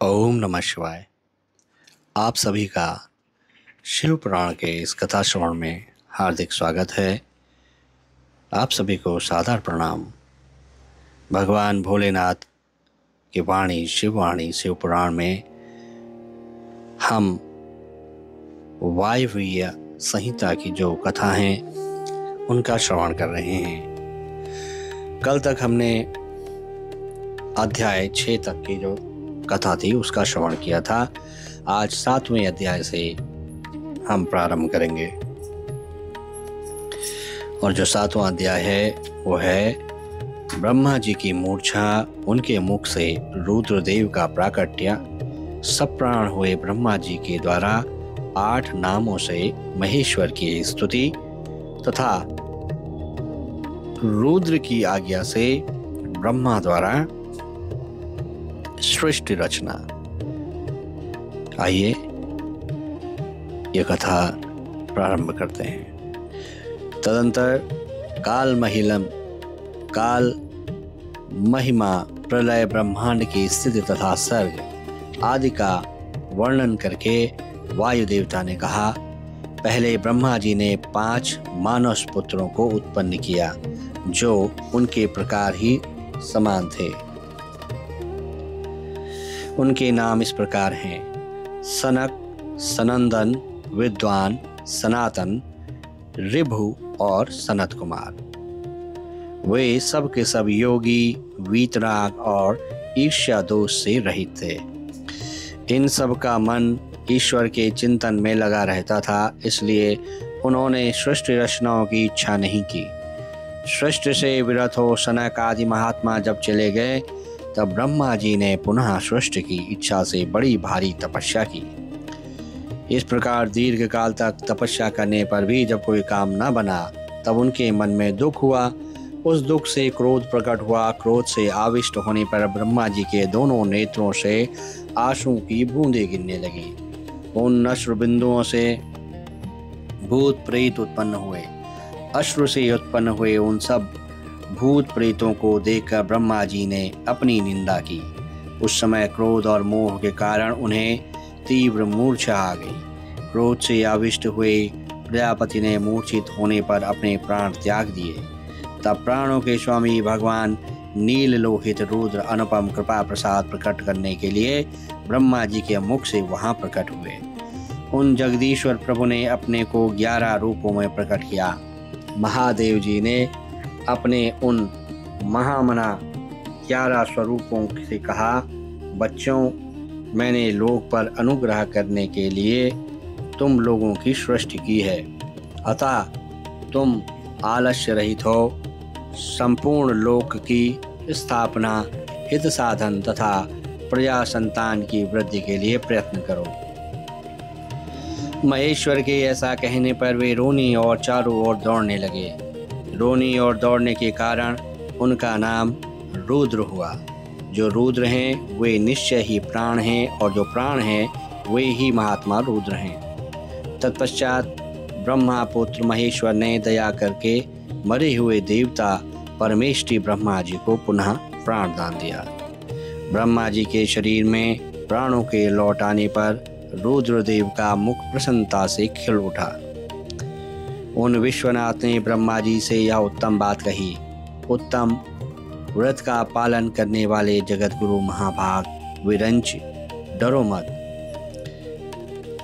ओम नमः शिवाय। आप सभी का शिव पुराण के इस कथा श्रवण में हार्दिक स्वागत है। आप सभी को सादर प्रणाम। भगवान भोलेनाथ की वाणी शिववाणी शिव पुराण में हम वायव्य संहिता की जो कथा हैं उनका श्रवण कर रहे हैं। कल तक हमने अध्याय 6 तक की जो कथा थी उसका श्रवण किया था। आज 7वें अध्याय से हम प्रारंभ करेंगे और जो 7वां अध्याय है वो है ब्रह्मा जी की मूर्छा, उनके मुख से रुद्रदेव का प्राकट्य, सब प्राण हुए ब्रह्मा जी के द्वारा 8 नामों से महेश्वर की स्तुति तथा रुद्र की आज्ञा से ब्रह्मा द्वारा सृष्टि रचना। आइए ये कथा प्रारंभ करते हैं। तदंतर काल महिमा प्रलय ब्रह्मांड की स्थिति तथा सर्ग आदि का वर्णन करके वायु देवता ने कहा, पहले ब्रह्मा जी ने 5 मानस पुत्रों को उत्पन्न किया जो उनके प्रकार ही समान थे। उनके नाम इस प्रकार हैं: सनक, सनंदन, विद्वान, सनातन, ऋभु और सनत कुमार। वे सब के सब योगी, वीतराग और ईर्ष्या दोष से रहित थे। इन सब का मन ईश्वर के चिंतन में लगा रहता था, इसलिए उन्होंने सृष्टि रचनाओं की इच्छा नहीं की। सृष्टि से विरत हो सनक आदि महात्मा जब चले गए तब ब्रह्मा जी ने पुनः सृष्टि की इच्छा से बड़ी भारी तपस्या की। इस प्रकार दीर्घ काल तक तपस्या करने पर भी जब कोई काम न बना तब उनके मन में दुख हुआ। उस दुख से क्रोध प्रकट हुआ। क्रोध से आविष्ट होने पर ब्रह्मा जी के दोनों नेत्रों से आंसू की बूंदें गिरने लगी। उन अश्रु बिंदुओं से भूत प्रेत उत्पन्न हुए। अश्रु से उत्पन्न हुए उन सब भूत प्रेतों को देखकर ब्रह्मा जी ने अपनी निंदा की। उस समय क्रोध और मोह के कारण उन्हें तीव्र मूर्छा आ गई। क्रोध से आविष्ट हुए प्रजापति ने मूर्छित होने पर अपने प्राण त्याग दिए। तब प्राणों के स्वामी भगवान नील लोहित रुद्र अनुपम कृपा प्रसाद प्रकट करने के लिए ब्रह्मा जी के मुख से वहां प्रकट हुए। उन जगदीश्वर प्रभु ने अपने को 11 रूपों में प्रकट किया। महादेव जी ने अपने उन महामना 11 स्वरूपों से कहा, बच्चों, मैंने लोक पर अनुग्रह करने के लिए तुम लोगों की सृष्टि की है, अतः तुम आलस्य रहित हो। संपूर्ण लोक की स्थापना, हित साधन तथा प्रजा संतान की वृद्धि के लिए प्रयत्न करो। महेश्वर के ऐसा कहने पर वे रोने और चारों ओर दौड़ने लगे। रोने और दौड़ने के कारण उनका नाम रुद्र हुआ। जो रुद्र हैं वे निश्चय ही प्राण हैं और जो प्राण हैं वे ही महात्मा रुद्र हैं। तत्पश्चात ब्रह्मा पुत्र महेश्वर ने दया करके मरे हुए देवता परमेष्टि ब्रह्मा जी को पुनः प्राण दान दिया। ब्रह्मा जी के शरीर में प्राणों के लौट आने पर रुद्रदेव का मुख प्रसन्नता से खिल उठा। उन विश्वनाथ ने ब्रह्मा जी से यह उत्तम बात कही, उत्तम व्रत का पालन करने वाले जगत गुरु महाभाग विरंच, डरो मत।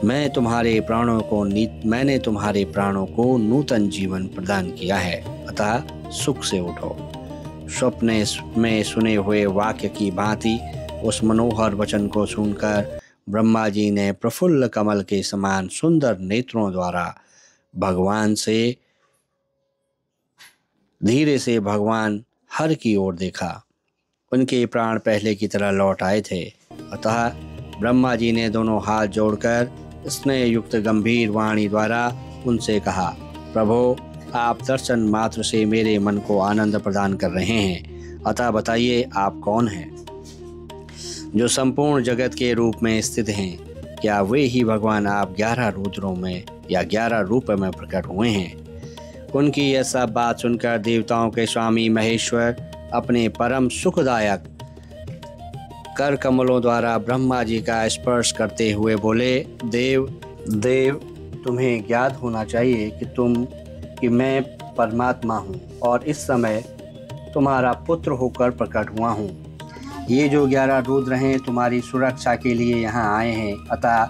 मैंने तुम्हारे प्राणों को नूतन जीवन प्रदान किया है, अतः सुख से उठो। स्वप्न में सुने हुए वाक्य की भांति उस मनोहर वचन को सुनकर ब्रह्मा जी ने प्रफुल्ल कमल के समान सुंदर नेत्रों द्वारा धीरे से भगवान हर की ओर देखा। उनके प्राण पहले की तरह लौट आए थे, अतः ब्रह्मा जी ने दोनों हाथ जोड़कर स्नेह युक्त गंभीर वाणी द्वारा उनसे कहा, प्रभो, आप दर्शन मात्र से मेरे मन को आनंद प्रदान कर रहे हैं, अतः बताइए आप कौन हैं जो संपूर्ण जगत के रूप में स्थित हैं। क्या वे ही भगवान आप 11 रुद्रों में या 11 रूप में प्रकट हुए हैं? उनकी यह सब बात सुनकर देवताओं के स्वामी महेश्वर अपने परम सुखदायक कर कमलों द्वारा ब्रह्मा जी का स्पर्श करते हुए बोले, देव तुम्हें ज्ञात होना चाहिए कि मैं परमात्मा हूँ और इस समय तुम्हारा पुत्र होकर प्रकट हुआ हूँ। ये जो 11 रुद्र हैं तुम्हारी सुरक्षा के लिए यहाँ आए हैं, अतः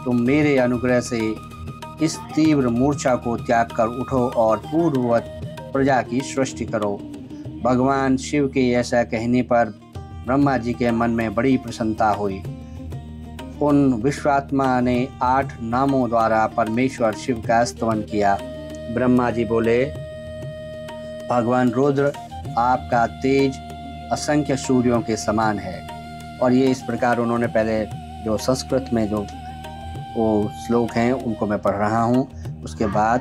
तुम मेरे अनुग्रह से इस तीव्र मूर्छा को त्याग कर उठो और पूर्ववत प्रजा की सृष्टि करो। भगवान शिव के ऐसा कहने पर ब्रह्मा जी के मन में बड़ी प्रसन्नता हुई। उन विश्वात्मा ने 8 नामों द्वारा परमेश्वर शिव का स्तवन किया। ब्रह्मा जी बोले, भगवान रुद्र आपका तेज असंख्य सूर्यों के समान है। और ये इस प्रकार उन्होंने पहले जो संस्कृत में जो वो श्लोक हैं उनको मैं पढ़ रहा हूँ, उसके बाद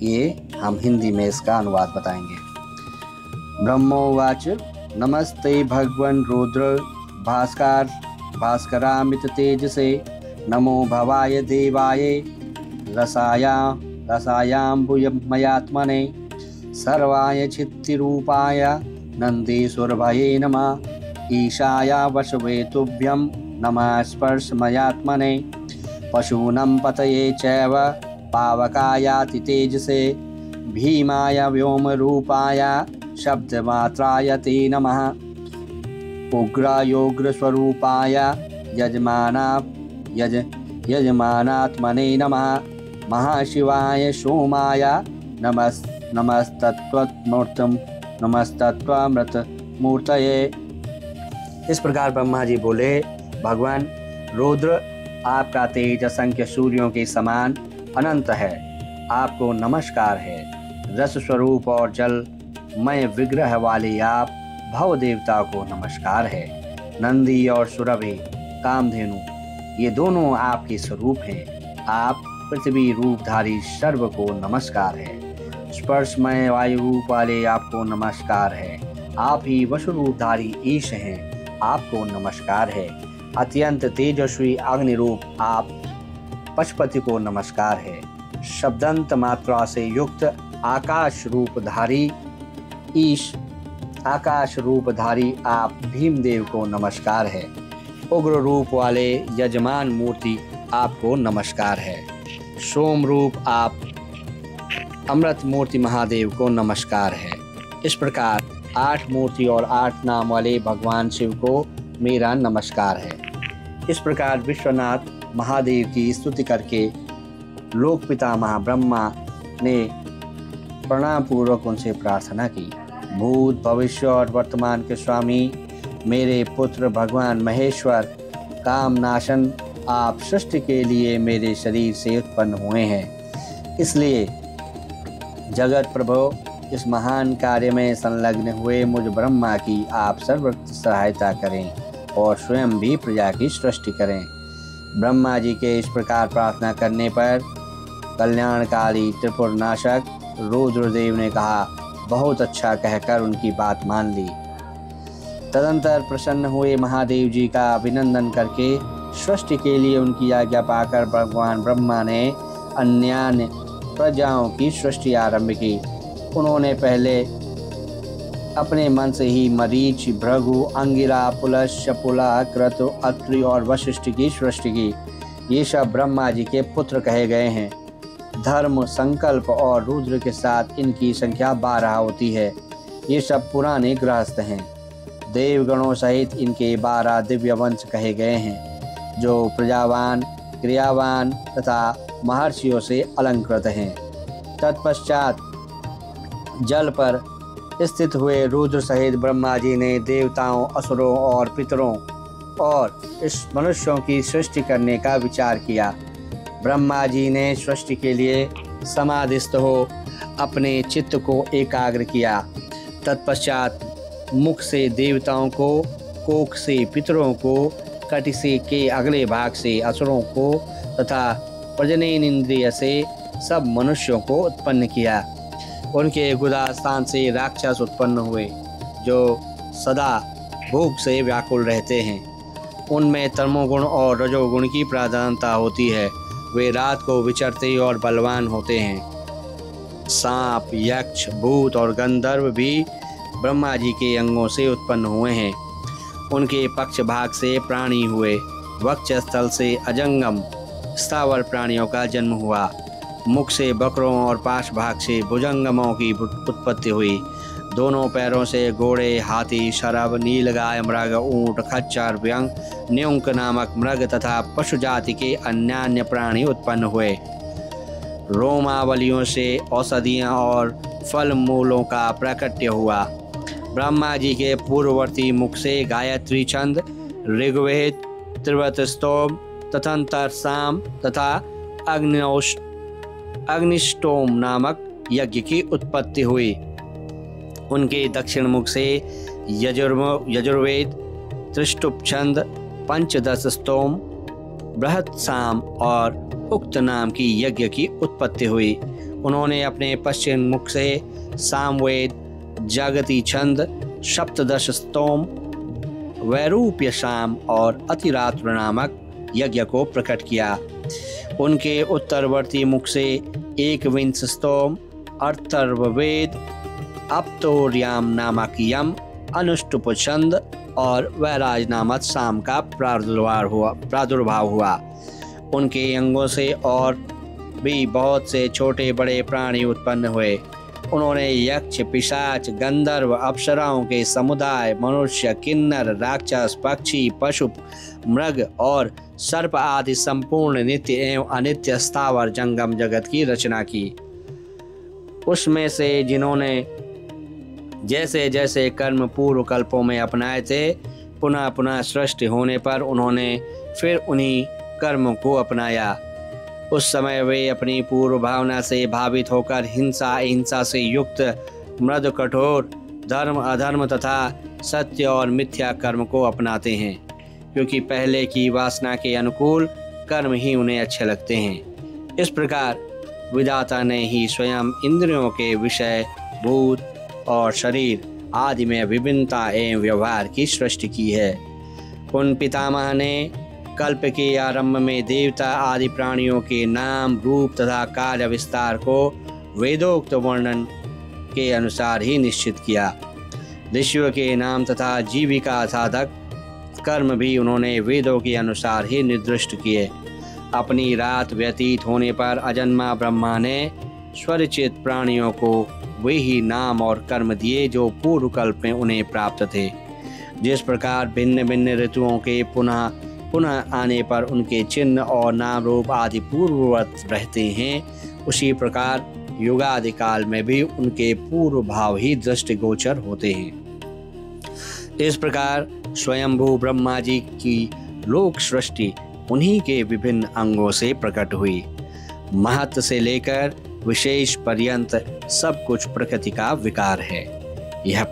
ये हम हिंदी में इसका अनुवाद बताएंगे। ब्रह्मोवाच नमस्ते भगवन् रुद्र भास्करामित तेजसे नमो भवाय देवाय रसायाम्बुमयात्मने सर्वाय चित्तिरूपाय नंदीश्वरभये नमः ईशाय वशवे तुभ्यं नमः स्पर्शमयात्मने पशूनां पतये चैव पावकायाति तेजसे भीमाय व्योमरूपाय शब्दमात्राय ते नमः उग्रयोग्रस्वरूपाय यजमानात्मने नमः महाशिवाय सोमाय नमस्तत्वमृतमूर्तये। इस प्रकार ब्रह्मा जी बोले, भगवान रुद्र आपका तेज असंख्य सूर्यों के समान अनंत है, आपको नमस्कार है। रस स्वरूप और जलमय विग्रह वाले आप भव देवता को नमस्कार है। नंदी और सुरभि कामधेनु ये दोनों आपके स्वरूप हैं। आप पृथ्वी रूपधारी सर्व को नमस्कार है। स्पर्शमय वायु रूप वाले आपको नमस्कार है। आप ही वसु रूपधारी ईश हैं, आपको नमस्कार है। अत्यंत तेजस्वी अग्नि रूप आप पशुपति को नमस्कार है। शब्दंत मात्रा से युक्त आकाश रूपधारी ईश आकाश रूपधारी आप भीमदेव को नमस्कार है। उग्र रूप वाले यजमान मूर्ति आपको नमस्कार है। सोम रूप आप अमृत मूर्ति महादेव को नमस्कार है। इस प्रकार 8 मूर्ति और 8 नाम वाले भगवान शिव को मेरा नमस्कार है। इस प्रकार विश्वनाथ महादेव की स्तुति करके लोक पितामह ब्रह्मा ने प्रणाम पूर्वक उनसे प्रार्थना की। भूत भविष्य और वर्तमान के स्वामी मेरे पुत्र भगवान महेश्वर कामनाशन आप सृष्टि के लिए मेरे शरीर से उत्पन्न हुए हैं, इसलिए जगत प्रभु इस महान कार्य में संलग्न हुए मुझ ब्रह्मा की आप सर्व सहायता करें और स्वयं भी प्रजा की सृष्टि करें। ब्रह्मा जी के इस प्रकार प्रार्थना करने पर कल्याणकारी त्रिपुर नाशक रुद्रदेव ने कहा, बहुत अच्छा कहकर उनकी बात मान ली। तदंतर प्रसन्न हुए महादेव जी का अभिनंदन करके सृष्टि के लिए उनकी आज्ञा पाकर भगवान ब्रह्मा ने अन्य प्रजाओं की सृष्टि आरंभ की। उन्होंने पहले अपने मन से ही मरीच, भृगु, अंगिरा, पुलस, शपुला, क्रतु, अत्रि और वशिष्ठ की सृष्टि की। ये सब ब्रह्मा जी के पुत्र कहे गए हैं। धर्म, संकल्प और रुद्र के साथ इनकी संख्या 12 होती है। ये सब पुराने गृहस्थ हैं। देवगणों सहित इनके 12 दिव्य वंश कहे गए हैं, जो प्रजावान, क्रियावान तथा महर्षियों से अलंकृत हैं। तत्पश्चात जल पर स्थित हुए रुद्र सहित ब्रह्मा जी ने देवताओं, असुरों और पितरों और इस मनुष्यों की सृष्टि करने का विचार किया। ब्रह्मा जी ने सृष्टि के लिए समाधिस्थ हो अपने चित्त को एकाग्र किया। तत्पश्चात मुख से देवताओं को, कोख से पितरों को, कटि से के अगले भाग से असुरों को तथा प्रजनन इंद्रिय से सब मनुष्यों को उत्पन्न किया। उनके गुदा स्थान से राक्षस उत्पन्न हुए, जो सदा भूख से व्याकुल रहते हैं। उनमें तमोगुण और रजोगुण की प्रधानता होती है। वे रात को विचरते और बलवान होते हैं। सांप, यक्ष, भूत और गंधर्व भी ब्रह्मा जी के अंगों से उत्पन्न हुए हैं। उनके पक्ष भाग से प्राणी हुए। वक्ष स्थल से अजंगम स्थावर प्राणियों का जन्म हुआ। मुख से बकरों और पाश भाग से भुजंगमों की उत्पत्ति हुई। दोनों पैरों से घोड़े, हाथी, शरभ, नीलगाय, मृग, ऊंट, खच्चर, व्यंग, न्यूंक नामक मृग तथा पशु जाति के अन्यान्य प्राणी उत्पन्न हुए। रोमावलियों से औषधियाँ और फल मूलों का प्राकट्य हुआ। ब्रह्मा जी के पूर्ववर्ती मुख से गायत्री छंद, ऋग्वेद, त्रिवत स्तोम, तथंतर साम तथा अग्निष्टोम नामक यज्ञ की उत्पत्ति हुई। उनके दक्षिण मुख से यजुर्वेद, त्रिष्टुप छंद, पंचदश स्तोम, बृहत साम और उक्त नाम की यज्ञ की उत्पत्ति हुई। उन्होंने अपने पश्चिम मुख से सामवेद, जागती छंद, सप्तदश स्तोम, वैरूप्य शाम और अतिरात्र नामक यज्ञ को प्रकट किया। उनके उत्तरवर्ती मुख से एकविंश स्तोम, अर्थर्ववेद, अप्तोर्याम नामक यम, अनुष्टुप छंद और वैराज नामक शाम का प्रादुर्भाव हुआ। उनके अंगों से और भी बहुत से छोटे बड़े प्राणी उत्पन्न हुए। उन्होंने यक्ष, पिशाच, गंधर्व, अप्सराओं के समुदाय, मनुष्य, किन्नर, राक्षस, पक्षी, पशु, मृग और सर्प आदि संपूर्ण नित्य एवं अनित्य स्थावर जंगम जगत की रचना की। उसमें से जिन्होंने जैसे जैसे कर्म पूर्व कल्पों में अपनाए थे, पुनः पुनः सृष्टि होने पर उन्होंने फिर उन्हीं कर्मों को अपनाया। उस समय वे अपनी पूर्व भावना से भावित होकर हिंसा, अहिंसा से युक्त, मृदु, कठोर, धर्म, अधर्म तथा सत्य और मिथ्या कर्म को अपनाते हैं, क्योंकि पहले की वासना के अनुकूल कर्म ही उन्हें अच्छे लगते हैं। इस प्रकार विधाता ने ही स्वयं इंद्रियों के विषय, भूत और शरीर आदि में विभिन्नता एवं व्यवहार की सृष्टि की है। उन पितामह ने कल्प के आरंभ में देवता आदि प्राणियों के नाम, रूप तथा कार्य विस्तार को वेदोक्त वर्णन के अनुसार ही निश्चित किया। ऋषियों के नाम तथा जीविका साधक कर्म भी उन्होंने वेदों के अनुसार ही निर्दिष्ट किए। अपनी रात व्यतीत होने पर अजन्मा ब्रह्मा ने स्वरचित प्राणियों को वे ही नाम और कर्म दिए जो पूर्व कल्प में उन्हें प्राप्त थे। जिस प्रकार भिन्न भिन्न ऋतुओं के पुनः पुनः आने पर उनके चिन्ह और नाम रूप आदि पूर्ववत रहते हैं, उसी प्रकार युगादि काल में भी उनके पूर्व भाव ही दृष्टिगोचर होते हैं। इस प्रकार स्वयंभू ब्रह्मा जी की लोक सृष्टि उन्हीं के विभिन्न अंगों से प्रकट हुई। महत्व से लेकर विशेष पर्यंत सब कुछ प्रकृति का विकार है। यह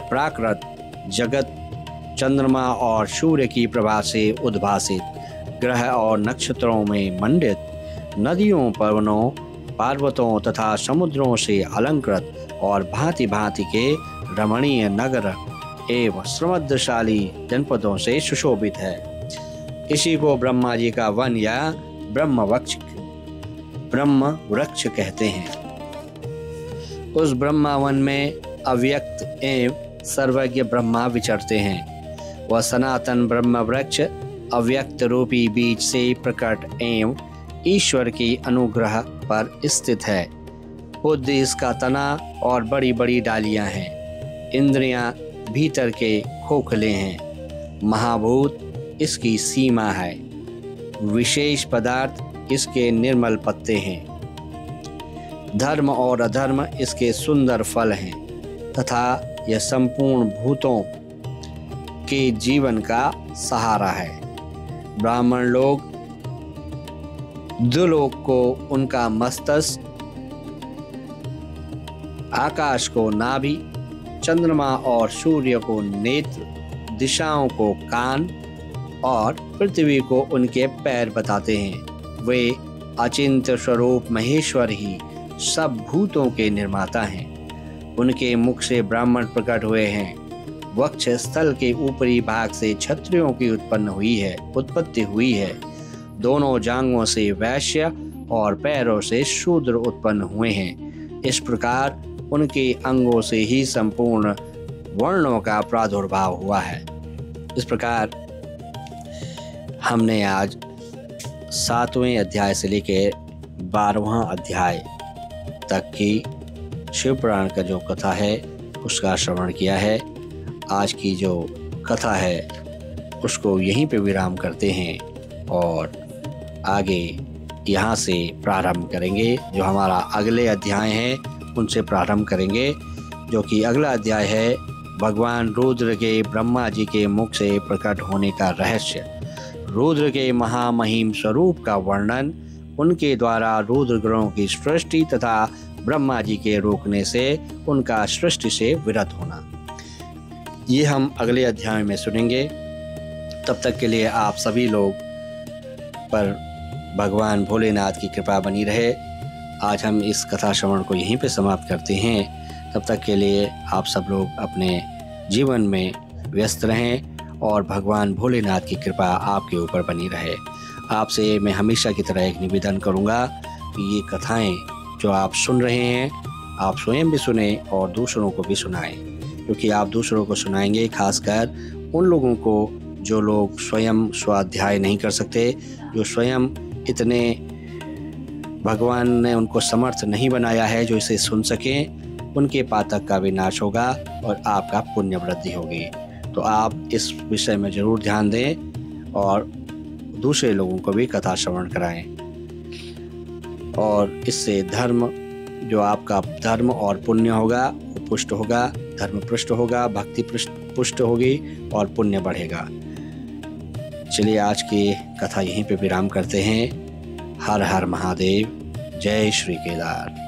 प्राकृत जगत चंद्रमा और सूर्य की प्रभा से उद्भासित, ग्रह और नक्षत्रों में मंडित, नदियों, पवनों, पर्वतों तथा समुद्रों से अलंकृत और भांति भांति के रमणीय नगर एवं समृद्धशाली जनपदों से सुशोभित है। इसी को ब्रह्मा जी का वन या ब्रह्म वृक्ष कहते हैं। उस ब्रह्मा वन में अव्यक्त एवं सर्वज्ञ ब्रह्मा विचरते हैं। वह सनातन ब्रह्म वृक्ष अव्यक्त रूपी बीज से प्रकट एवं ईश्वर की अनुग्रह पर स्थित है। बुद्ध इसका तना और बड़ी बड़ी डालियां हैं। इंद्रियां भीतर के खोखले हैं। महाभूत इसकी सीमा है। विशेष पदार्थ इसके निर्मल पत्ते हैं। धर्म और अधर्म इसके सुंदर फल हैं तथा यह संपूर्ण भूतों के जीवन का सहारा है। ब्राह्मण लोग द्युलोक को उनका मस्तक, आकाश को नाभि, चंद्रमा और सूर्य को नेत्र, दिशाओं को कान और पृथ्वी को उनके पैर बताते हैं। वे अचिंत्य स्वरूप महेश्वर ही सब भूतों के निर्माता हैं। उनके मुख से ब्राह्मण प्रकट हुए हैं। वक्ष स्थल के ऊपरी भाग से क्षत्रियों की उत्पत्ति हुई है। दोनों जांघों से वैश्य और पैरों से शूद्र उत्पन्न हुए हैं। इस प्रकार उनके अंगों से ही संपूर्ण वर्णों का प्रादुर्भाव हुआ है। इस प्रकार हमने आज 7वें अध्याय से लेकर 12वां अध्याय तक की शिव पुराण का जो कथा है उसका श्रवण किया है। आज की जो कथा है उसको यहीं पे विराम करते हैं और आगे यहाँ से प्रारंभ करेंगे। जो हमारा अगले अध्याय हैं उनसे प्रारंभ करेंगे, जो कि अगला अध्याय है भगवान रुद्र के ब्रह्मा जी के मुख से प्रकट होने का रहस्य, रुद्र के महामहिम स्वरूप का वर्णन, उनके द्वारा रुद्र ग्रहों की सृष्टि तथा ब्रह्मा जी के रोकने से उनका सृष्टि से विरत होना। ये हम अगले अध्याय में सुनेंगे। तब तक के लिए आप सभी लोग पर भगवान भोलेनाथ की कृपा बनी रहे। आज हम इस कथा श्रवण को यहीं पे समाप्त करते हैं। तब तक के लिए आप सब लोग अपने जीवन में व्यस्त रहें और भगवान भोलेनाथ की कृपा आपके ऊपर बनी रहे। आपसे मैं हमेशा की तरह एक निवेदन करूंगा कि ये कथाएं जो आप सुन रहे हैं आप स्वयं भी सुने और दूसरों को भी सुनाएं, क्योंकि आप दूसरों को सुनाएंगे, खासकर उन लोगों को जो लोग स्वयं स्वाध्याय नहीं कर सकते, जो स्वयं इतने भगवान ने उनको समर्थ नहीं बनाया है जो इसे सुन सकें, उनके पातक का विनाश होगा और आपका पुण्य वृद्धि होगी। तो आप इस विषय में जरूर ध्यान दें और दूसरे लोगों को भी कथा श्रवण कराएं, और इससे धर्म, जो आपका धर्म और पुण्य होगा वो पुष्ट होगा, धर्म पुष्ट होगा, भक्ति पुष्ट होगी और पुण्य बढ़ेगा। चलिए आज की कथा यहीं पे विराम करते हैं। हर हर महादेव, जय श्री केदार।